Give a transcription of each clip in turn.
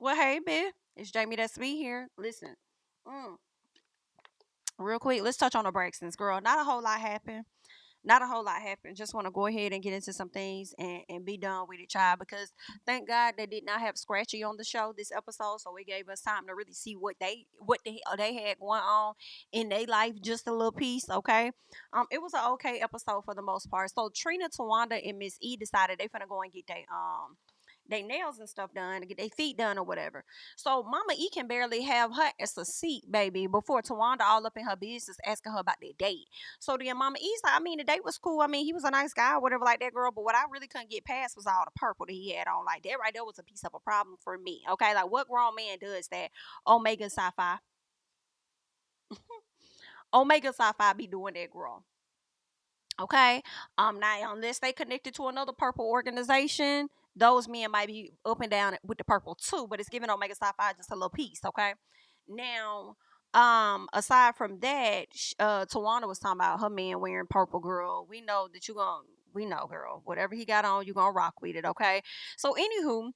Well, hey, bitch. It's JamiThatsMe here. Listen, mm, real quick, let's touch on the Braxtons, girl. Not a whole lot happened. Not a whole lot happened. Just want to go ahead and get into some things and be done with it, child. Because thank God they did not have Scratchy on the show this episode, so it gave us time to really see what the hell they had going on in their life. Just a little piece, okay. It was an okay episode for the most part. So Trina, Towanda, and Miss E decided they finna go and get they nails and stuff done, to get their feet done or whatever. So Mama E can barely have her as a seat, baby, before Tawanda all up in her business asking her about their date. So then Mama E's like, I mean, the date was cool. I mean, he was a nice guy, whatever, like that girl. But what I really couldn't get past was all the purple that he had on. Like that right there was a piece of a problem for me. Okay. Like what grown man does that? Omega Sci-Fi. Omega Sci-Fi be doing that, girl. Okay. Now unless they connected to another purple organization, those men might be up and down with the purple too, but it's giving Omega Sci-Fi just a little piece, okay? Now, aside from that, Tawana was talking about her man wearing purple, girl. We know that we know, girl. Whatever he got on, you gonna rock with it, okay? So, anywho,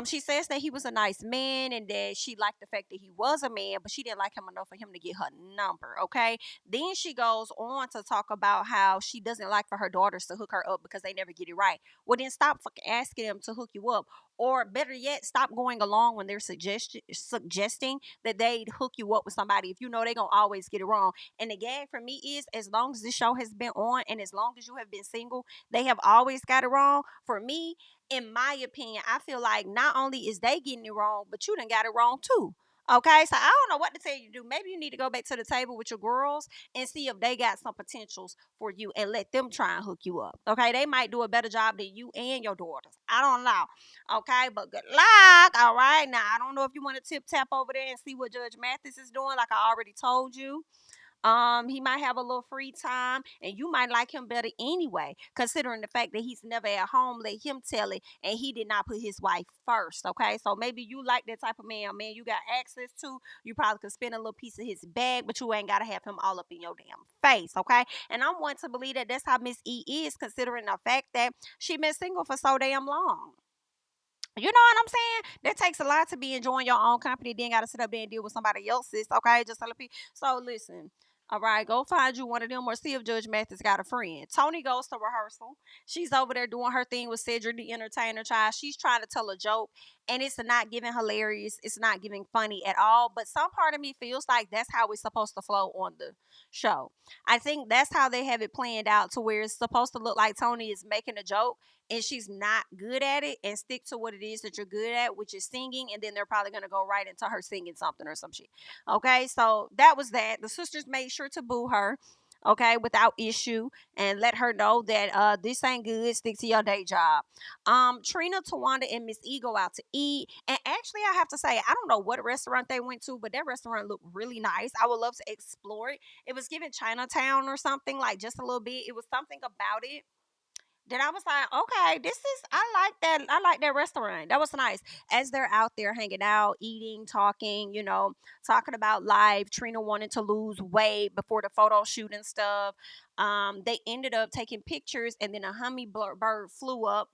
she says that he was a nice man and that she liked the fact that he was a man, but she didn't like him enough for him to get her number, okay? Then she goes on to talk about how she doesn't like for her daughters to hook her up because they never get it right. Well, then stop fucking asking them to hook you up. Or better yet, stop going along when they're suggesting that they'd hook you up with somebody if you know they're going to always get it wrong. And the gag for me is as long as this show has been on and as long as you have been single, they have always got it wrong. For me, in my opinion, I feel like not only is they getting it wrong, but you done got it wrong too. Okay, so I don't know what to tell you to do. Maybe you need to go back to the table with your girls and see if they got some potentials for you and let them try and hook you up. Okay, they might do a better job than you and your daughters. I don't know. Okay, but good luck. All right, now I don't know if you want to tip tap over there and see what Judge Mathis is doing, like I already told you. He might have a little free time, and you might like him better anyway, considering the fact that he's never at home. Let him tell it, and he did not put his wife first. Okay, so maybe you like that type of man you got access to. You probably could spend a little piece of his bag, but you ain't gotta have him all up in your damn face. Okay, and I'm one to believe that that's how Miss E is, considering the fact that she been single for so damn long. You know what I'm saying? That takes a lot to be enjoying your own company. Then got to sit up there and deal with somebody else's. Okay, just tell people. So listen. All right, go find you one of them or see if Judge Mathis got a friend. Toni goes to rehearsal. She's over there doing her thing with Cedric the entertainer child. She's trying to tell a joke and it's not giving hilarious. It's not giving funny at all. But some part of me feels like that's how it's supposed to flow on the show. I think that's how they have it planned out to where it's supposed to look like Toni is making a joke and she's not good at it and stick to what it is that you're good at, which is singing, and then they're probably gonna go right into her singing something or some shit. Okay, so that was that. The sisters made sure to boo her, okay, without issue, and let her know that this ain't good. Stick to your day job. Trina, Tawanda, and Miss E go out to eat. And actually I have to say, I don't know what restaurant they went to, but that restaurant looked really nice. I would love to explore it. It was given Chinatown or something, like just a little bit. It was something about it then I was like, okay, this is I like that. I like that restaurant. That was nice. As they're out there hanging out, eating, talking, talking about life. Trina wanted to lose weight before the photo shoot and stuff. They ended up taking pictures, and then a hummingbird flew up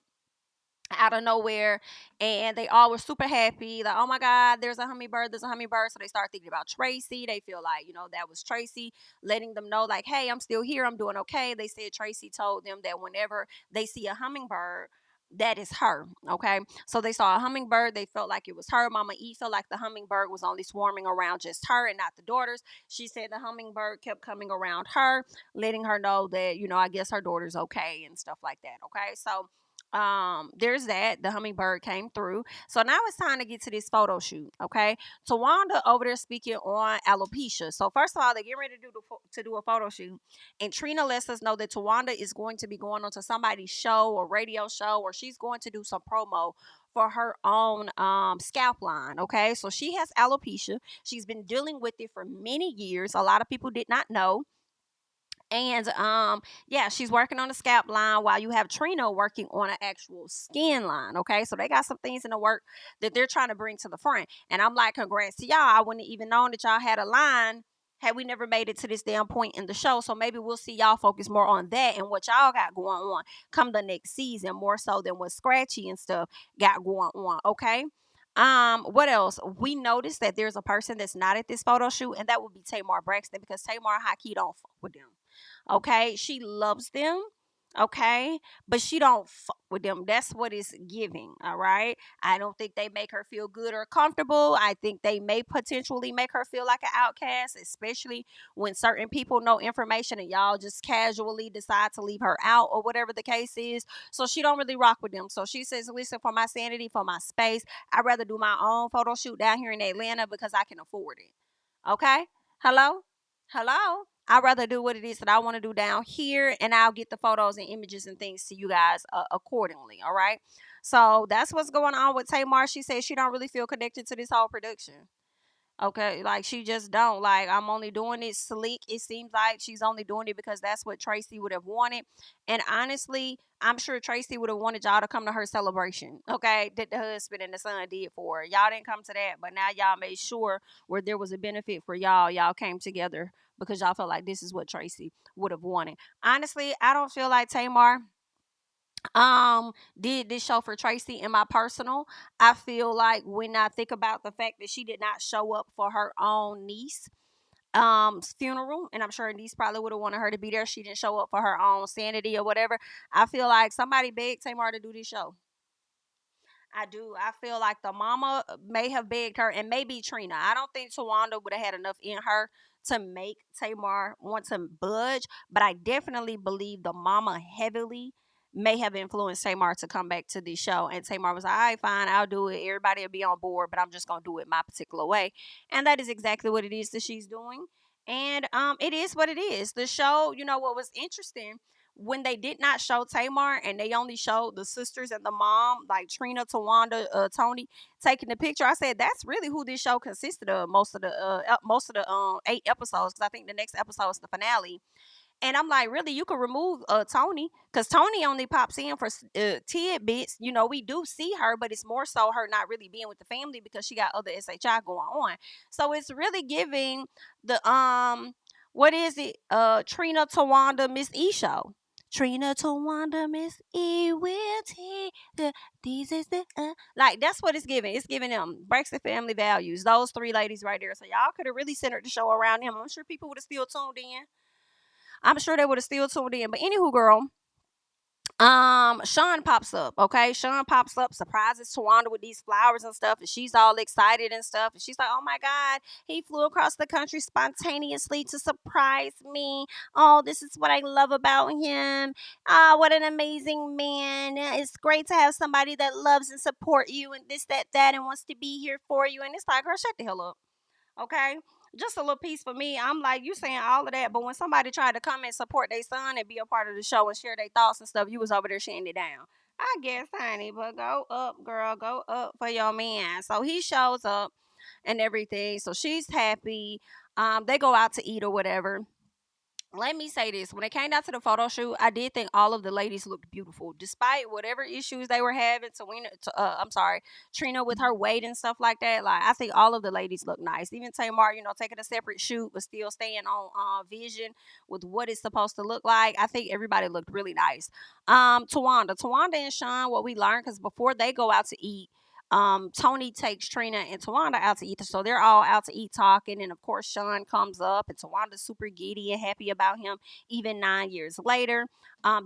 out of nowhere, and they all were super happy, like, oh my god, there's a hummingbird. So they start thinking about Traci. They feel like, that was Traci letting them know, like, hey, I'm still here, I'm doing okay. They said Traci told them that whenever they see a hummingbird, that is her. Okay, so they saw a hummingbird, they felt like it was her. Mama E felt like the hummingbird was only swarming around just her and not the daughters. She said the hummingbird kept coming around her, letting her know that, I guess her daughter's okay and stuff like that. Okay, so there's that. The hummingbird came through. So now it's time to get to this photo shoot. Okay, Tawanda over there speaking on alopecia. So first of all, they get ready to do a photo shoot, and Trina lets us know that Tawanda is going to be going on to somebody's show or radio show, or she's going to do some promo for her own scalp line. Okay, so she has alopecia. She's been dealing with it for many years. A lot of people did not know. And yeah, she's working on the scalp line while you have Trina working on an actual skin line. Okay, so they got some things in the work that they're trying to bring to the front. And I'm like, congrats to y'all. I wouldn't even known that y'all had a line had we never made it to this damn point in the show. So maybe we'll see y'all focus more on that and what y'all got going on come the next season, more so than what Scratchy and stuff got going on. Okay. What else? We noticed that there's a person that's not at this photo shoot, and that would be Tamar Braxton, because Tamar high key don't fuck with them. Okay, she loves them. Okay, but she don't fuck with them. That's what it's giving. All right, I don't think they make her feel good or comfortable. I think they may potentially make her feel like an outcast, especially when certain people know information and y'all just casually decide to leave her out or whatever the case is. So she don't really rock with them. So she says, listen, for my sanity, for my space, I'd rather do my own photo shoot down here in Atlanta because I can afford it. Okay? Hello? Hello? I'd rather do what it is that I want to do down here, and I'll get the photos and images and things to you guys accordingly. All right? So that's what's going on with Tamar. She says she don't really feel connected to this whole production. Okay, like she just don't. Like, I'm only doing it slick. It seems like she's only doing it because that's what Traci would have wanted. And honestly, I'm sure Traci would have wanted y'all to come to her celebration. Okay, that the husband and the son did for her. Y'all didn't come to that, but now y'all made sure where there was a benefit for y'all came together because y'all felt like this is what Traci would have wanted. Honestly, I don't feel like Tamar did this show for Traci. In my personal, I feel like when I think about the fact that she did not show up for her own niece funeral, and I'm sure her niece probably would have wanted her to be there, she didn't show up for her own sanity or whatever. I feel like somebody begged Tamar to do this show. I do. I feel like the mama may have begged her, and maybe Trina. I don't think Towanda would have had enough in her to make Tamar want to budge, but I definitely believe the mama heavily may have influenced Tamar to come back to the show. And Tamar was like, all right, fine, I'll do it. Everybody will be on board, but I'm just going to do it my particular way. And that is exactly what it is that she's doing. And it is what it is. The show, what was interesting when they did not show Tamar and they only showed the sisters and the mom, like Trina, Towanda, Toni, taking the picture, I said that's really who this show consisted of. Most of the 8 episodes, because I think the next episode is the finale. And I'm like, really, you could remove Toni, because Toni only pops in for tidbits. We do see her, but it's more so her not really being with the family because she got other SHI going on. So it's really giving the what is it? Trina, Towanda, Miss E show. Trina, Towanda, Miss E will take these is the like that's what it's giving. It's giving them Braxton family values. Those three ladies right there. So y'all could have really centered the show around them. I'm sure people would have still tuned in. I'm sure they would have still tuned in. But anywho, girl, Sean pops up. Okay, Sean pops up, surprises Towanda with these flowers and stuff, and she's all excited and stuff. And she's like, "Oh my God, he flew across the country spontaneously to surprise me. Oh, this is what I love about him. Ah, what an amazing man. It's great to have somebody that loves and support you and this, that, and wants to be here for you." And it's like, girl, shut the hell up. Okay, just a little piece for me. I'm like, you saying all of that, but when somebody tried to come and support their son and be a part of the show and share their thoughts and stuff, you was over there shutting it down. I guess, honey, but go up, girl, go up for your man. So he shows up and everything. So she's happy. They go out to eat or whatever. Let me say this: when it came down to the photo shoot, I did think all of the ladies looked beautiful, despite whatever issues they were having. I'm sorry, Trina with her weight and stuff like that. Like, I think all of the ladies look nice. Even Tamar, taking a separate shoot but still staying on vision with what it's supposed to look like. I think everybody looked really nice. Towanda and Sean, what we learned, because before they go out to eat, Toni takes Trina and Towanda out to eat. So they're all out to eat talking. And of course, Sean comes up and Tawanda's super giddy and happy about him even 9 years later.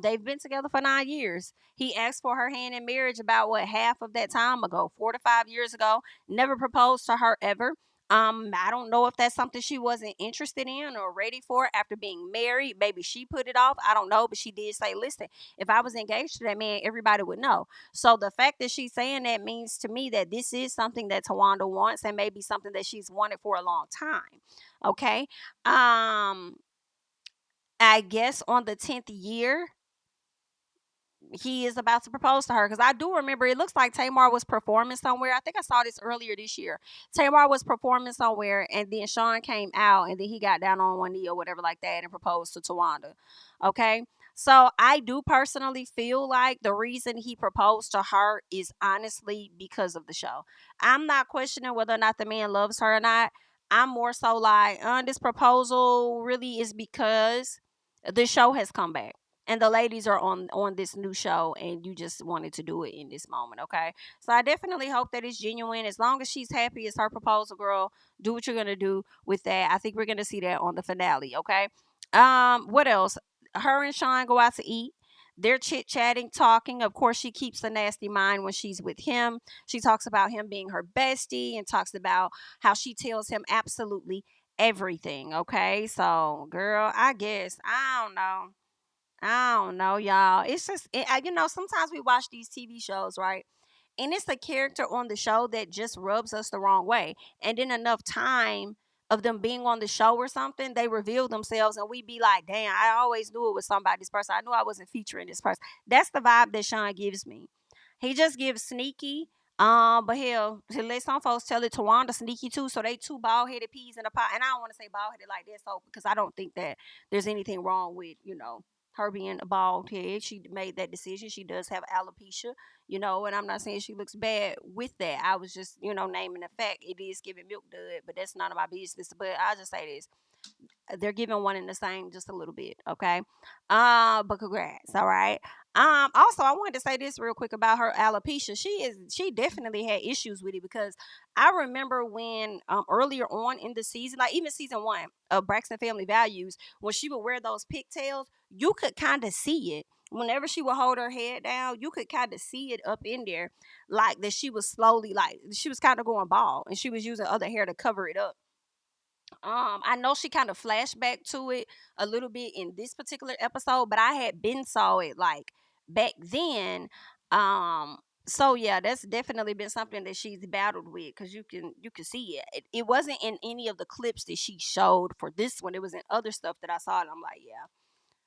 They've been together for 9 years. He asked for her hand in marriage about half of that time ago, 4 to 5 years ago. Never proposed to her ever. I don't know if that's something she wasn't interested in or ready for after being married. Maybe she put it off. I don't know, but she did say, listen, if I was engaged to that man, everybody would know. So the fact that she's saying that means to me that this is something that Towanda wants and maybe something that she's wanted for a long time. Okay. I guess on the 10th year, he is about to propose to her, because I do remember it looks like Tamar was performing somewhere. I think I saw this earlier this year. Tamar was performing somewhere, and then Sean came out, and then he got down on one knee or whatever like that and proposed to Towanda. Okay, so I do personally feel like the reason he proposed to her is honestly because of the show. I'm not questioning whether or not the man loves her or not. I'm more so like, this proposal really is because the show has come back. and the ladies are on this new show, and you just wanted to do it in this moment. Okay, so I definitely hope that it's genuine. As long as she's happy, it's her proposal, girl. Do what you're gonna do with that. I think we're gonna see that on the finale. Okay. What else? Her and Sean go out to eat. They're chit chatting, talking. Of course, she keeps a nasty mind when she's with him. She talks about him being her bestie and talks about how she tells him absolutely everything. Okay, so girl, I guess I don't know, y'all. It's just, sometimes we watch these TV shows, right? And it's a character on the show that just rubs us the wrong way. And then enough time of them being on the show or something, they reveal themselves, and we be like, damn, I always knew it was somebody's person. I knew I wasn't featuring this person. That's the vibe that Sean gives me. He just gives sneaky. But he'll let some folks tell it Towanda sneaky too. So they two bald headed peas in a pot. And I don't want to say bald headed like that, so because I don't think that there's anything wrong with, her being a bald head. She made that decision. She does have alopecia, and I'm not saying she looks bad with that. I was just, naming the fact it is giving milk dud, but that's none of my business. But I just say this, they're giving one and the same just a little bit, okay? But congrats, all right. Also, I wanted to say this real quick about her alopecia. She definitely had issues with it, because I remember when earlier on in the season, like even season 1 of Braxton Family Values, when she would wear those pigtails, you could kind of see it. Whenever she would hold her head down, you could kind of see it up in there, like that she was slowly, like she was kind of going bald, and she was using other hair to cover it up. I know she kind of flashed back to it a little bit in this particular episode, but I had been saw it like back then. So yeah, that's definitely been something that she's battled with, because you can see it. It wasn't in any of the clips that she showed for this one. It was in other stuff that I saw, and I'm like, yeah,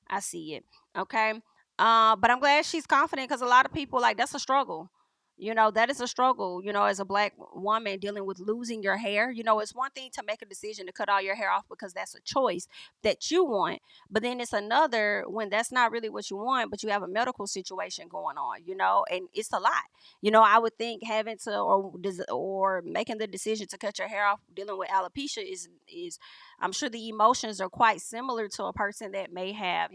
I see it. Okay. But I'm glad she's confident, because a lot of people, like, that's a struggle. That is a struggle, as a black woman dealing with losing your hair. It's one thing to make a decision to cut all your hair off because that's a choice that you want. But then it's another when that's not really what you want, but you have a medical situation going on, and it's a lot. I would think having to or making the decision to cut your hair off dealing with alopecia is I'm sure the emotions are quite similar to a person that may have,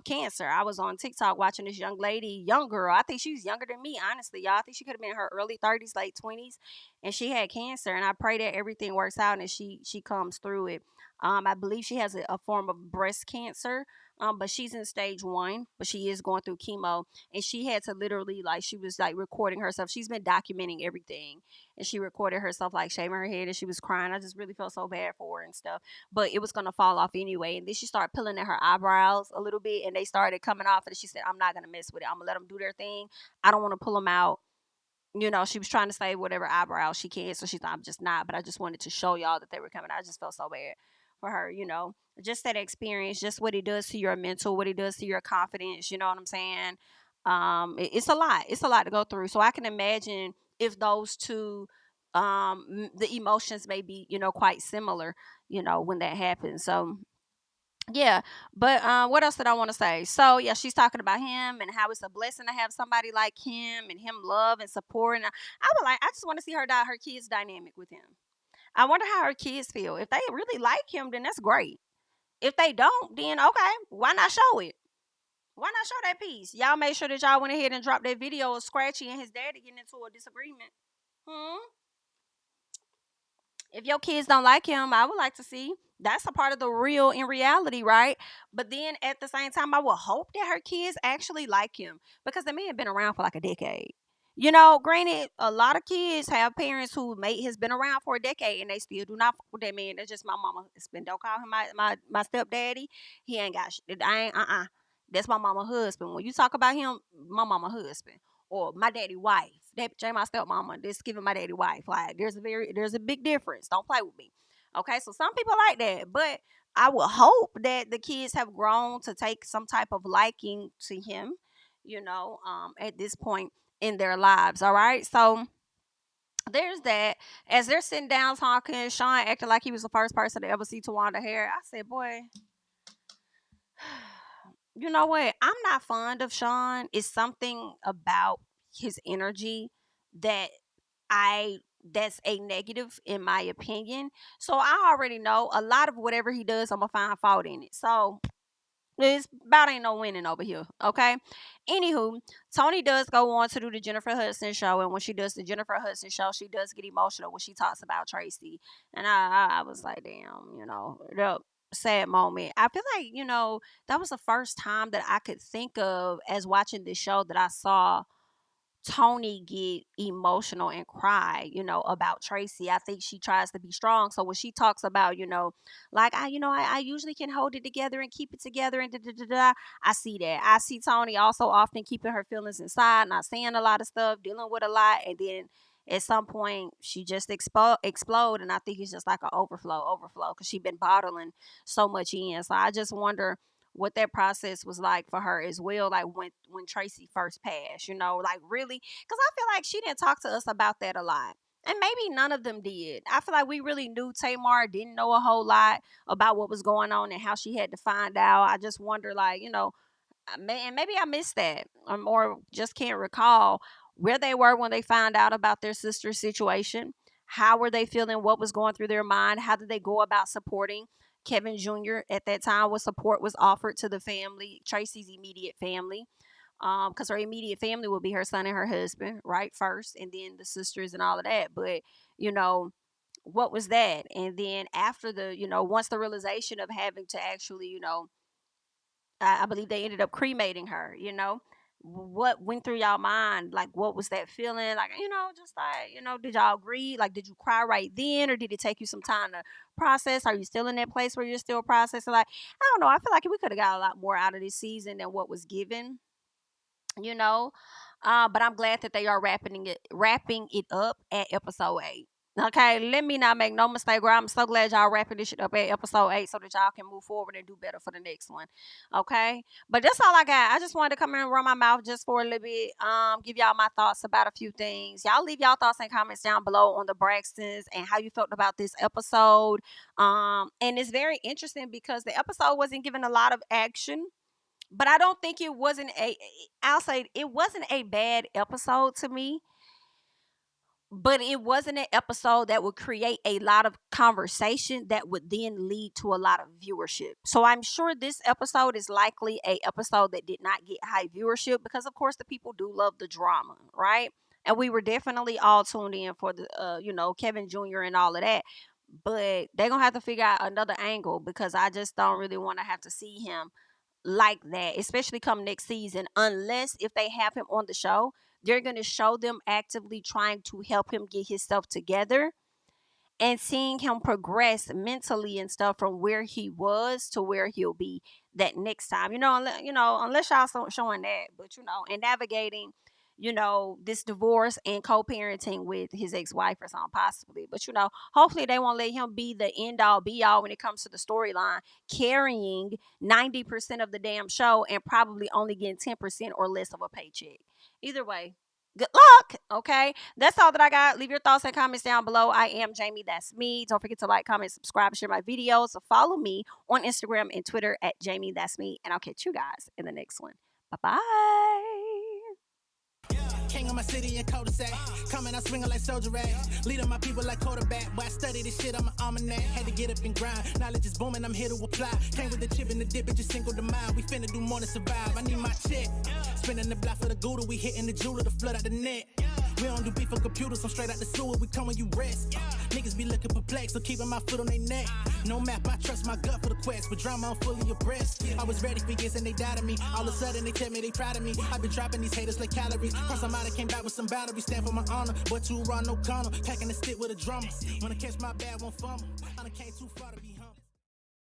cancer. I was on TikTok watching this young girl. I think she's younger than me, honestly, y'all. I think she could have been in her early 30s, late 20s, and she had cancer. And I pray that everything works out and she comes through it. I believe she has a form of breast cancer. But she's in stage 1, but she is going through chemo, and she had to literally, like, she was like recording herself. She's been documenting everything, and she recorded herself like shaving her head, and she was crying. I just really felt so bad for her and stuff, but it was gonna fall off anyway. And then she started pulling at her eyebrows a little bit, and they started coming off. And she said, "I'm not gonna mess with it. I'm gonna let them do their thing. I don't want to pull them out." She was trying to save whatever eyebrows she can, so she thought, "I'm just not." But I just wanted to show y'all that they were coming. I just felt so bad for her. Just that experience, just what it does to your mental, what it does to your confidence. You know what I'm saying? It's a lot. It's a lot to go through. So I can imagine if those two, the emotions may be, quite similar, when that happens. So yeah, but what else did I want to say? So yeah, she's talking about him and how it's a blessing to have somebody like him, and him love and support. And I just want to see her kids dynamic with him. I wonder how her kids feel. If they really like him, then that's great. If they don't, then okay, why not show it? Why not show that piece? Y'all make sure that y'all went ahead and dropped that video of Scratchy and his daddy getting into a disagreement. Hmm. If your kids don't like him, I would like to see. That's a part of the real in reality, right? But then at the same time, I would hope that her kids actually like him, because the man been around for like a decade. Granted, a lot of kids have parents who mate has been around for a decade and they still do not fuck with that man. That's just my mama. Don't call him my stepdaddy. He ain't got shit. I ain't That's my mama husband. When you talk about him, my mama husband or my daddy wife. That Jay my stepmama, this giving my daddy wife. Like there's a big difference. Don't play with me. Okay, so some people like that, but I would hope that the kids have grown to take some type of liking to him, at this point in their lives. All right. So there's that. As they're sitting down talking, Sean acted like he was the first person to ever see Tawanda hair. I said, boy, you know what? I'm not fond of Sean. It's something about his energy that I that's a negative in my opinion. So I already know a lot of whatever he does, I'm gonna find fault in it. So It's about ain't no winning over here, okay? Anywho, Toni does go on to do the Jennifer Hudson show, and when she does the Jennifer Hudson show, she does get emotional when she talks about Traci, and I was like, damn, the sad moment. I feel like that was the first time that I could think of as watching this show that I saw Toni get emotional and cry, about Traci. I think she tries to be strong. So when she talks about, like I usually can hold it together and keep it together and da da da da. I see that. I see Toni also often keeping her feelings inside, not saying a lot of stuff, dealing with a lot, and then at some point she just explode. And I think it's just like an overflow, because she been bottling so much in. So I just wonder what that process was like for her as well, like when Traci first passed, like really, because I feel like she didn't talk to us about that a lot, and maybe none of them did. I feel like we really knew Tamar didn't know a whole lot about what was going on and how she had to find out. I just wonder, like, and maybe I missed that, or just can't recall where they were when they found out about their sister's situation. How were they feeling? What was going through their mind? How did they go about supporting Kevin Jr. at that time? What support was offered to the family, Traci's immediate family? Because her immediate family would be her son and her husband, right, first, and then the sisters and all of that. But you know, what was that? And then after once the realization of having to actually, I believe they ended up cremating her. What went through y'all mind? Like, what was that feeling? Like, just like, did y'all agree? Like, did you cry right then, or did it take you some time to process? Are you still in that place where you're still processing? Like, I don't know. I feel like we could have got a lot more out of this season than what was given, you know. But I'm glad that they are wrapping it up at episode 8. Okay, let me not make no mistake, girl. I'm so glad y'all wrapping this shit up at episode 8 so that y'all can move forward and do better for the next one. Okay, but that's all I got. I just wanted to come in and run my mouth just for a little bit. Give y'all my thoughts about a few things. Y'all leave y'all thoughts and comments down below on the Braxtons and how you felt about this episode. And it's very interesting because the episode wasn't given a lot of action, but I don't think it wasn't I'll say it wasn't a bad episode to me, but it wasn't an episode that would create a lot of conversation that would then lead to a lot of viewership. So I'm sure this episode is likely a episode that did not get high viewership because of course the people do love the drama, right? And we were definitely all tuned in for the Kevin Jr. and all of that. But they're gonna have to figure out another angle because I just don't really want to have to see him like that, especially come next season, unless if they have him on the show, they're going to show them actively trying to help him get himself together and seeing him progress mentally and stuff from where he was to where he'll be that next time. Unless y'all showing that, but and navigating, this divorce and co-parenting with his ex-wife or something possibly. But hopefully they won't let him be the end all be all when it comes to the storyline, carrying 90% of the damn show and probably only getting 10% or less of a paycheck. Either way, good luck. Okay, that's all that I got. Leave your thoughts and comments down below. I am Jami, that's me. Don't forget to like, comment, subscribe, share my videos. So follow me on Instagram and Twitter at Jami, that's me. And I'll catch you guys in the next one. Bye-bye. King of my city and cul-de-sac. Coming out swinging like soldier rag. Leading my people like quarterback. Boy, I study this shit, I'm an almanac. Had to get up and grind. Knowledge is booming, I'm here to apply. Came with the chip and the dip, it just single the mind. We finna do more than survive. I need my check. Spinning the block for the Gouda. We hitting the jeweler to flood out the net. We don't do beef for computers, I'm straight out the sewer. We come when you rest. Niggas be looking perplexed, so keeping my foot on their neck. No map, I trust my gut for the quest. With drama, I'm fully abreast. I was ready for years and they doubted me. All of a sudden, they tell me they proud of me. I've been dropping these haters like calories. Cross I'm out, I came back with some boundaries. Stand for my honor, but too raw, no corner. Packing the stick with a drummer. When I catch my bad, won't fumble. I done came too far to